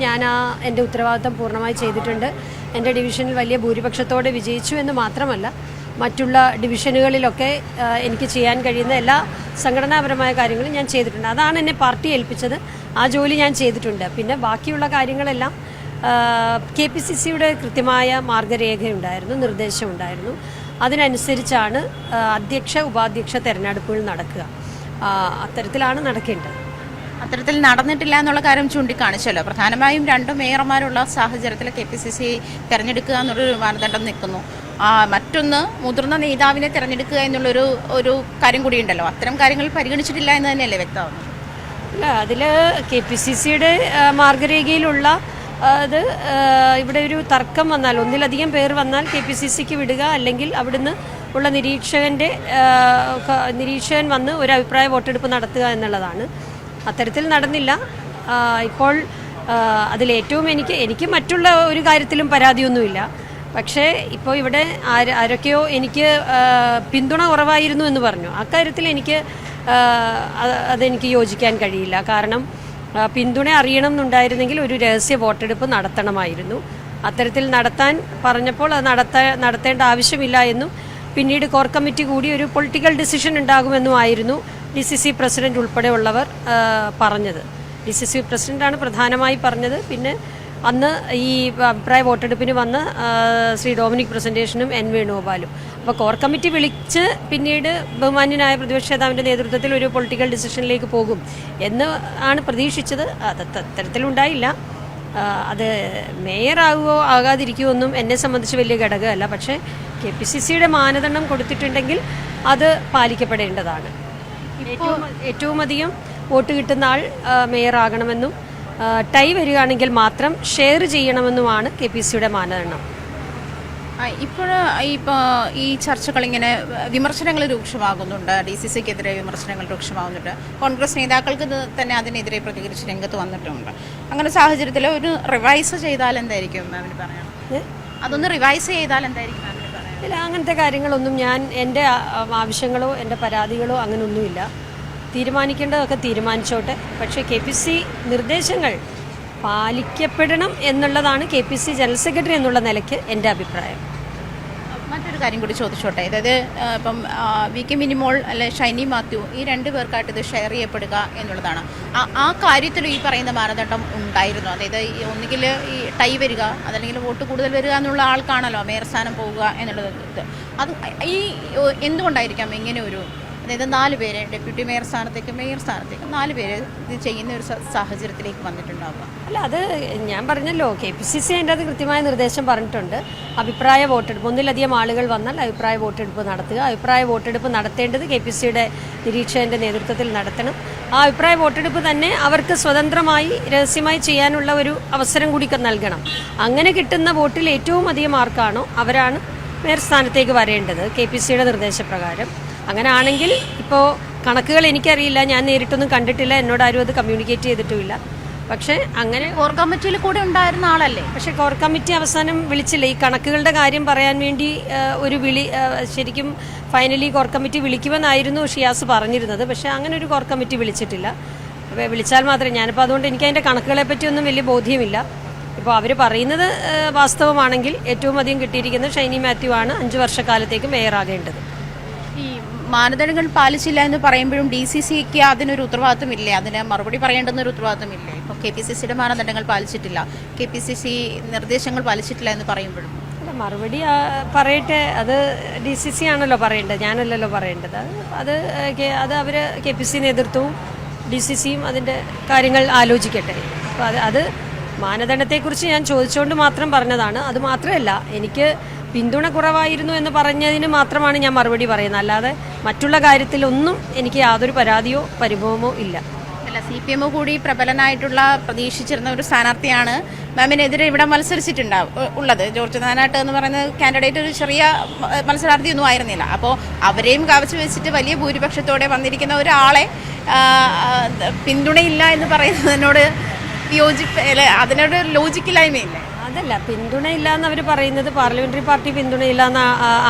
ഞാൻ എൻ്റെ ഉത്തരവാദിത്തം പൂർണ്ണമായി ചെയ്തിട്ടുണ്ട്. എൻ്റെ ഡിവിഷനിൽ വലിയ ഭൂരിപക്ഷത്തോടെ വിജയിച്ചു എന്ന് മാത്രമല്ല, മറ്റുള്ള ഡിവിഷനുകളിലൊക്കെ എനിക്ക് ചെയ്യാൻ കഴിയുന്ന എല്ലാ സംഘടനാപരമായ കാര്യങ്ങളും ഞാൻ ചെയ്തിട്ടുണ്ട്. അതാണ് എന്നെ പാർട്ടി ഏൽപ്പിച്ചത്. ആ ജോലി ഞാൻ ചെയ്തിട്ടുണ്ട്. പിന്നെ ബാക്കിയുള്ള കാര്യങ്ങളെല്ലാം KPCCയുടെ കൃത്യമായ മാർഗരേഖയുണ്ടായിരുന്നു, നിർദ്ദേശമുണ്ടായിരുന്നു. അതിനനുസരിച്ചാണ് അധ്യക്ഷ ഉപാധ്യക്ഷ തെരഞ്ഞെടുപ്പുകൾ നടക്കുക. അത്തരത്തിലാണ് നടക്കേണ്ടത്. അത്തരത്തിൽ നടന്നിട്ടില്ല എന്നുള്ള കാര്യം ചൂണ്ടിക്കാണിച്ചല്ലോ. പ്രധാനമായും 2 മേയർമാരുള്ള സാഹചര്യത്തിൽ KPCC തിരഞ്ഞെടുക്കുക എന്നുള്ളൊരു മാനദണ്ഡം നിൽക്കുന്നു. മറ്റൊന്ന് മുതിർന്ന നേതാവിനെ തിരഞ്ഞെടുക്കുക എന്നുള്ളൊരു കാര്യം കൂടിയുണ്ടല്ലോ. അത്തരം കാര്യങ്ങൾ പരിഗണിച്ചിട്ടില്ല എന്ന് തന്നെയല്ലേ വ്യക്തമാകുന്നത്? അല്ല, അതിൽ KPCCയുടെ മാർഗരേഖയിലുള്ള അത് ഇവിടെ ഒരു തർക്കം വന്നാൽ, ഒന്നിലധികം പേർ വന്നാൽ KPCCക്ക് വിടുക, അല്ലെങ്കിൽ അവിടുന്ന് ഉള്ള നിരീക്ഷകൻ വന്ന് ഒരു അഭിപ്രായ വോട്ടെടുപ്പ് നടത്തുക എന്നുള്ളതാണ്. അത്തരത്തിൽ നടന്നില്ല. ഇപ്പോൾ അതിലേറ്റവും എനിക്ക് മറ്റുള്ള ഒരു കാര്യത്തിലും പരാതിയൊന്നുമില്ല. പക്ഷേ ഇപ്പോൾ ഇവിടെ ആരൊക്കെയോ എനിക്ക് പിന്തുണ കുറവായിരുന്നു എന്ന് പറഞ്ഞു. അക്കാര്യത്തിൽ അതെനിക്ക് യോജിക്കാൻ കഴിയില്ല. കാരണം പിന്തുണ അറിയണം എന്നുണ്ടായിരുന്നെങ്കിൽ ഒരു രഹസ്യ വോട്ടെടുപ്പ് നടത്തണമായിരുന്നു. അത്തരത്തിൽ നടത്താൻ പറഞ്ഞപ്പോൾ അത് നടത്തേണ്ട ആവശ്യമില്ല എന്നും പിന്നീട് കോർ കമ്മിറ്റി കൂടി ഒരു പൊളിറ്റിക്കൽ ഡിസിഷൻ ഉണ്ടാകുമെന്നുമായിരുന്നു DCC പ്രസിഡന്റ് ഉൾപ്പെടെയുള്ളവർ പറഞ്ഞത്. DCC പ്രസിഡന്റാണ് പ്രധാനമായി പറഞ്ഞത്. പിന്നെ അന്ന് ഈ അഭിപ്രായ വോട്ടെടുപ്പിന് വന്ന് ശ്രീ ഡൊമിനിക് പ്രസന്റേഷനും N വേണുഗോപാലും. അപ്പോൾ കോർ കമ്മിറ്റി വിളിച്ച് പിന്നീട് ബഹുമാന്യനായ പ്രതിപക്ഷ നേതാവിൻ്റെ നേതൃത്വത്തിൽ ഒരു പൊളിറ്റിക്കൽ ഡിസിഷനിലേക്ക് പോകും എന്ന് ആണ് പ്രതീക്ഷിച്ചത്. അത്തരത്തിലുണ്ടായില്ല. അത് മേയറാകുകയോ ആകാതിരിക്കുകയോ ഒന്നും എന്നെ സംബന്ധിച്ച് വലിയ ഘടകമല്ല. പക്ഷേ KPCCയുടെ മാനദണ്ഡം കൊടുത്തിട്ടുണ്ടെങ്കിൽ അത് പാലിക്കപ്പെടേണ്ടതാണ്. ഏറ്റവും അധികം വോട്ട് കിട്ടുന്ന ആൾ മേയറാകണമെന്നും ടൈ വരികയാണെങ്കിൽ മാത്രം ഷെയർ ചെയ്യണമെന്നുമാണ് KPCCയുടെ മാനദണ്ഡം. ഇപ്പോൾ ഈ ചർച്ചകൾ ഇങ്ങനെ വിമർശനങ്ങൾ രൂക്ഷമാകുന്നുണ്ട്. DCCക്കെതിരെ വിമർശനങ്ങൾ രൂക്ഷമാകുന്നുണ്ട്. കോൺഗ്രസ് നേതാക്കൾക്ക് തന്നെ അതിനെതിരെ പ്രതികരിച്ച് രംഗത്ത് വന്നിട്ടുണ്ട്. അങ്ങനെ സാഹചര്യത്തിൽ ഒരു റിവൈസ് ചെയ്താൽ എന്തായിരിക്കും മാമിന് പറയാം? അതൊന്ന് റിവൈസ് ചെയ്താൽ എന്തായിരിക്കും മാമിന് പറയാം? ഇല്ല, അങ്ങനത്തെ കാര്യങ്ങളൊന്നും എൻ്റെ ആവശ്യങ്ങളോ എൻ്റെ പരാതികളോ അങ്ങനെയൊന്നുമില്ല. തീരുമാനിക്കേണ്ടതൊക്കെ തീരുമാനിച്ചോട്ടെ. പക്ഷേ KPCC നിർദ്ദേശങ്ങൾ പാലിക്കപ്പെടണം എന്നുള്ളതാണ് KPCC ജനറൽ സെക്രട്ടറി എന്നുള്ള നിലയ്ക്ക് എൻ്റെ അഭിപ്രായം. മറ്റൊരു കാര്യം കൂടി ചോദിച്ചോട്ടെ. അതായത് ഇപ്പം VK മിനിമോൾ അല്ലെ ഷൈനി മാത്യു, ഈ 2 പേർക്കായിട്ട് ഇത് ഷെയർ ചെയ്യപ്പെടുക എന്നുള്ളതാണ്. ആ കാര്യത്തിൽ ഈ പറയുന്ന മാനദണ്ഡം ഉണ്ടായിരുന്നു. അതായത് ഒന്നുകിൽ ഈ ടൈ വരിക, അതല്ലെങ്കിൽ വോട്ട് കൂടുതൽ വരിക എന്നുള്ള ആൾക്കാണല്ലോ മേയർ സ്ഥാനം പോവുക എന്നുള്ളത്. അത് എന്തുകൊണ്ടായിരിക്കാം ഇങ്ങനെ ഒരു, അതായത് 4 പേര് ഡെപ്യൂട്ടി മേയർ സ്ഥാനത്തേക്ക് 4 പേര് ഇത് ചെയ്യുന്ന ഒരു സാഹചര്യത്തിലേക്ക് വന്നിട്ടുണ്ടാവുക? അല്ല, അത് ഞാൻ പറഞ്ഞല്ലോ, KPCC അതിൻ്റെ അത് കൃത്യമായ നിർദ്ദേശം പറഞ്ഞിട്ടുണ്ട്. അഭിപ്രായ വോട്ടെടുപ്പ്, ഒന്നിലധികം ആളുകൾ വന്നാൽ അഭിപ്രായ വോട്ടെടുപ്പ് നടത്തുക. അഭിപ്രായ വോട്ടെടുപ്പ് നടത്തേണ്ടത് KPCCയുടെ നിരീക്ഷകൻ്റെ നേതൃത്വത്തിൽ നടത്തണം. ആ അഭിപ്രായ വോട്ടെടുപ്പ് തന്നെ അവർക്ക് സ്വതന്ത്രമായി രഹസ്യമായി ചെയ്യാനുള്ള ഒരു അവസരം കൂടി നൽകണം. അങ്ങനെ കിട്ടുന്ന വോട്ടിൽ ഏറ്റവും അധികം ആർക്കാണോ അവരാണ് മേയർ സ്ഥാനത്തേക്ക് വരേണ്ടത് KPCCയുടെ നിർദ്ദേശപ്രകാരം. അങ്ങനെ ആണെങ്കിൽ, ഇപ്പോൾ കണക്കുകൾ എനിക്കറിയില്ല, ഞാൻ നേരിട്ടൊന്നും കണ്ടിട്ടില്ല, എന്നോട് ആരും അത് കമ്മ്യൂണിക്കേറ്റ് ചെയ്തിട്ടുമില്ല. പക്ഷേ അങ്ങനെ കോർ കമ്മിറ്റിയിൽ കൂടെ ഉണ്ടായിരുന്ന ആളല്ലേ? പക്ഷേ കോർ കമ്മിറ്റി അവസാനം വിളിച്ചില്ല. ഈ കണക്കുകളുടെ കാര്യം പറയാൻ വേണ്ടി ഒരു ശരിക്കും ഫൈനലി കോർ കമ്മിറ്റി വിളിക്കുമെന്നായിരുന്നു ഷിയാസ് പറഞ്ഞിരുന്നത്. പക്ഷേ അങ്ങനെ ഒരു കോർ കമ്മിറ്റി വിളിച്ചിട്ടില്ല. അപ്പോൾ വിളിച്ചാൽ മാത്രമേ, ഞാനിപ്പോൾ അതുകൊണ്ട് എനിക്ക് അതിൻ്റെ കണക്കുകളെ പറ്റിയൊന്നും വലിയ ബോധ്യമില്ല. ഇപ്പോൾ അവർ പറയുന്നത് വാസ്തവമാണെങ്കിൽ ഏറ്റവും അധികം കിട്ടിയിരിക്കുന്നത് ഷൈനി മാത്യു ആണ് 5 വർഷക്കാലത്തേക്ക് മേയറാകേണ്ടത്. ഈ മാനദണ്ഡങ്ങൾ പാലിച്ചില്ല എന്ന് പറയുമ്പോഴും DCCക്ക് അതിനൊരു ഉത്തരവാദിത്വമില്ലേ? അതിന് മറുപടി പറയേണ്ടുന്ന ഒരു ഉത്തരവാദിത്വമില്ലേ? ഇപ്പോൾ KPCCയുടെ മാനദണ്ഡങ്ങൾ പാലിച്ചിട്ടില്ല, KPCC നിർദ്ദേശങ്ങൾ പാലിച്ചിട്ടില്ല എന്ന് പറയുമ്പോഴും അല്ല, മറുപടി പറയട്ടെ. അത് DCC ആണല്ലോ പറയേണ്ടത്, ഞാനല്ലല്ലോ പറയേണ്ടത്. അത് അവർ KPCC നേതൃത്വവും DCCയും അതിൻ്റെ കാര്യങ്ങൾ ആലോചിക്കട്ടെ. അപ്പോൾ അത് മാനദണ്ഡത്തെക്കുറിച്ച് ഞാൻ ചോദിച്ചുകൊണ്ട് മാത്രം പറഞ്ഞതാണ്. അത് മാത്രമല്ല, എനിക്ക് പിന്തുണ കുറവായിരുന്നു എന്ന് പറഞ്ഞതിന് മാത്രമാണ് ഞാൻ മറുപടി പറയുന്നത്. അല്ലാതെ മറ്റുള്ള കാര്യത്തിലൊന്നും എനിക്ക് യാതൊരു പരാതിയോ പരിഭവമോ ഇല്ല. അല്ല, CPM കൂടി പ്രബലനായിട്ടുള്ള പ്രതീക്ഷിച്ചിരുന്ന ഒരു സ്ഥാനാർത്ഥിയാണ് മാമിനെതിരെ ഇവിടെ ഉള്ളത്. ജോർജ് നാനാട്ട് എന്ന് പറയുന്ന കാൻഡിഡേറ്റ് ഒരു ചെറിയ മത്സരാർത്ഥിയൊന്നും ആയിരുന്നില്ല. അപ്പോൾ അവരെയും കാവച്ച് വെച്ചിട്ട് വലിയ ഭൂരിപക്ഷത്തോടെ വന്നിരിക്കുന്ന ഒരാളെ പിന്തുണയില്ല എന്ന് പറയുന്നതിനോട് അതിനോട് ലോജിക്കില്ലായ്മയില്ലേ? അതല്ല, പിന്തുണയില്ല എന്ന് അവർ പറയുന്നത് പാർലമെൻ്ററി പാർട്ടി പിന്തുണയില്ല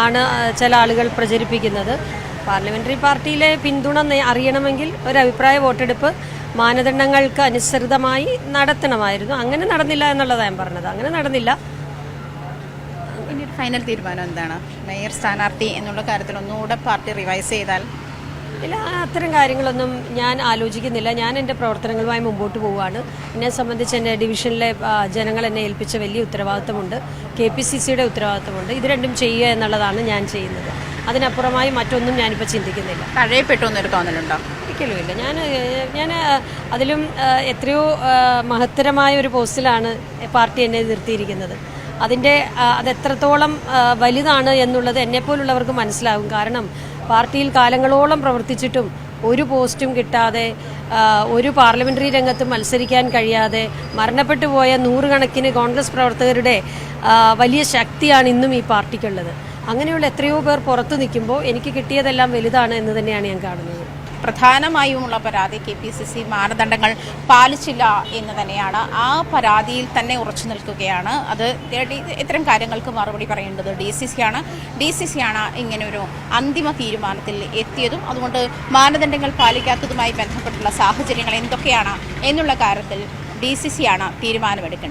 ആണ് ചില ആളുകൾ പ്രചരിപ്പിക്കുന്നത്. പാർലമെൻ്ററി പാർട്ടിയിലെ പിന്തുണ അറിയണമെങ്കിൽ ഒരു അഭിപ്രായ വോട്ടെടുപ്പ് മാനദണ്ഡങ്ങൾക്ക് അനുസൃതമായി നടത്തണമായിരുന്നു. അങ്ങനെ നടന്നില്ല എന്നുള്ളതാണ് ഞാൻ പറഞ്ഞത്. അങ്ങനെ നടന്നില്ല. ഇനി ഒരു ഫൈനൽ തീരുമാനം എന്താണ്? മേയർ സ്ഥാനാർത്ഥി എന്നുള്ള കാര്യത്തിൽ ഒന്നുകൂടെ പാർട്ടി റിവൈസ് ചെയ്താൽ? ഇല്ല, അത്തരം കാര്യങ്ങളൊന്നും ഞാൻ ആലോചിക്കുന്നില്ല. ഞാൻ എൻ്റെ പ്രവർത്തനങ്ങളുമായി മുമ്പോട്ട് പോവുകയാണ്. എന്നെ സംബന്ധിച്ച് എൻ്റെ ഡിവിഷനിലെ ജനങ്ങൾ എന്നെ ഏൽപ്പിച്ച വലിയ ഉത്തരവാദിത്തമുണ്ട്, KPCCയുടെ ഉത്തരവാദിത്തമുണ്ട്. ഇത് രണ്ടും ചെയ്യുക എന്നുള്ളതാണ് ഞാൻ ചെയ്യുന്നത്. അതിനപ്പുറമായി മറ്റൊന്നും ഞാനിപ്പോൾ ചിന്തിക്കുന്നില്ല. തഴയപ്പെട്ടു എന്നൊരു തോന്നലുണ്ടോ? ഒരിക്കലും ഇല്ല. ഞാൻ അതിലും എത്രയോ മഹത്തരമായ ഒരു പോസ്റ്റിലാണ് പാർട്ടി എന്നെ നിർത്തിയിരിക്കുന്നത്. അതെത്രത്തോളം വലുതാണ് എന്നുള്ളത് എന്നെപ്പോലുള്ളവർക്ക് മനസ്സിലാകും. കാരണം പാർട്ടിയിൽ കാലങ്ങളോളം പ്രവർത്തിച്ചിട്ടും ഒരു പോസ്റ്റും കിട്ടാതെ, ഒരു പാർലമെന്ററി രംഗത്ത് മത്സരിക്കാൻ കഴിയാതെ മരണപ്പെട്ടു പോയ നൂറുകണക്കിന് കോൺഗ്രസ് പ്രവർത്തകരുടെ വലിയ ശക്തിയാണ് ഇന്നും ഈ പാർട്ടിക്കുള്ളത്. അങ്ങനെയുള്ള എത്രയോ പേർ പുറത്തു നിൽക്കുമ്പോൾ എനിക്ക് കിട്ടിയതെല്ലാം വലുതാണ് എന്ന് തന്നെയാണ് ഞാൻ കാണുന്നത്. പ്രധാനമായുമുള്ള പരാതി KPCC മാനദണ്ഡങ്ങൾ പാലിച്ചില്ല എന്ന് തന്നെയാണ്. ആ പരാതിയിൽ തന്നെ ഉറച്ചു നിൽക്കുകയാണ്. അത് ഇത്തരം കാര്യങ്ങൾക്ക് മറുപടി പറയേണ്ടത് DCC ആണ് ഇങ്ങനൊരു അന്തിമ തീരുമാനത്തിൽ എത്തിയതും. അതുകൊണ്ട് മാനദണ്ഡങ്ങൾ പാലിക്കാത്തതുമായി ബന്ധപ്പെട്ടുള്ള സാഹചര്യങ്ങൾ എന്തൊക്കെയാണ് എന്നുള്ള കാര്യത്തിൽ DCC ആണ് തീരുമാനമെടുക്കേണ്ടത്.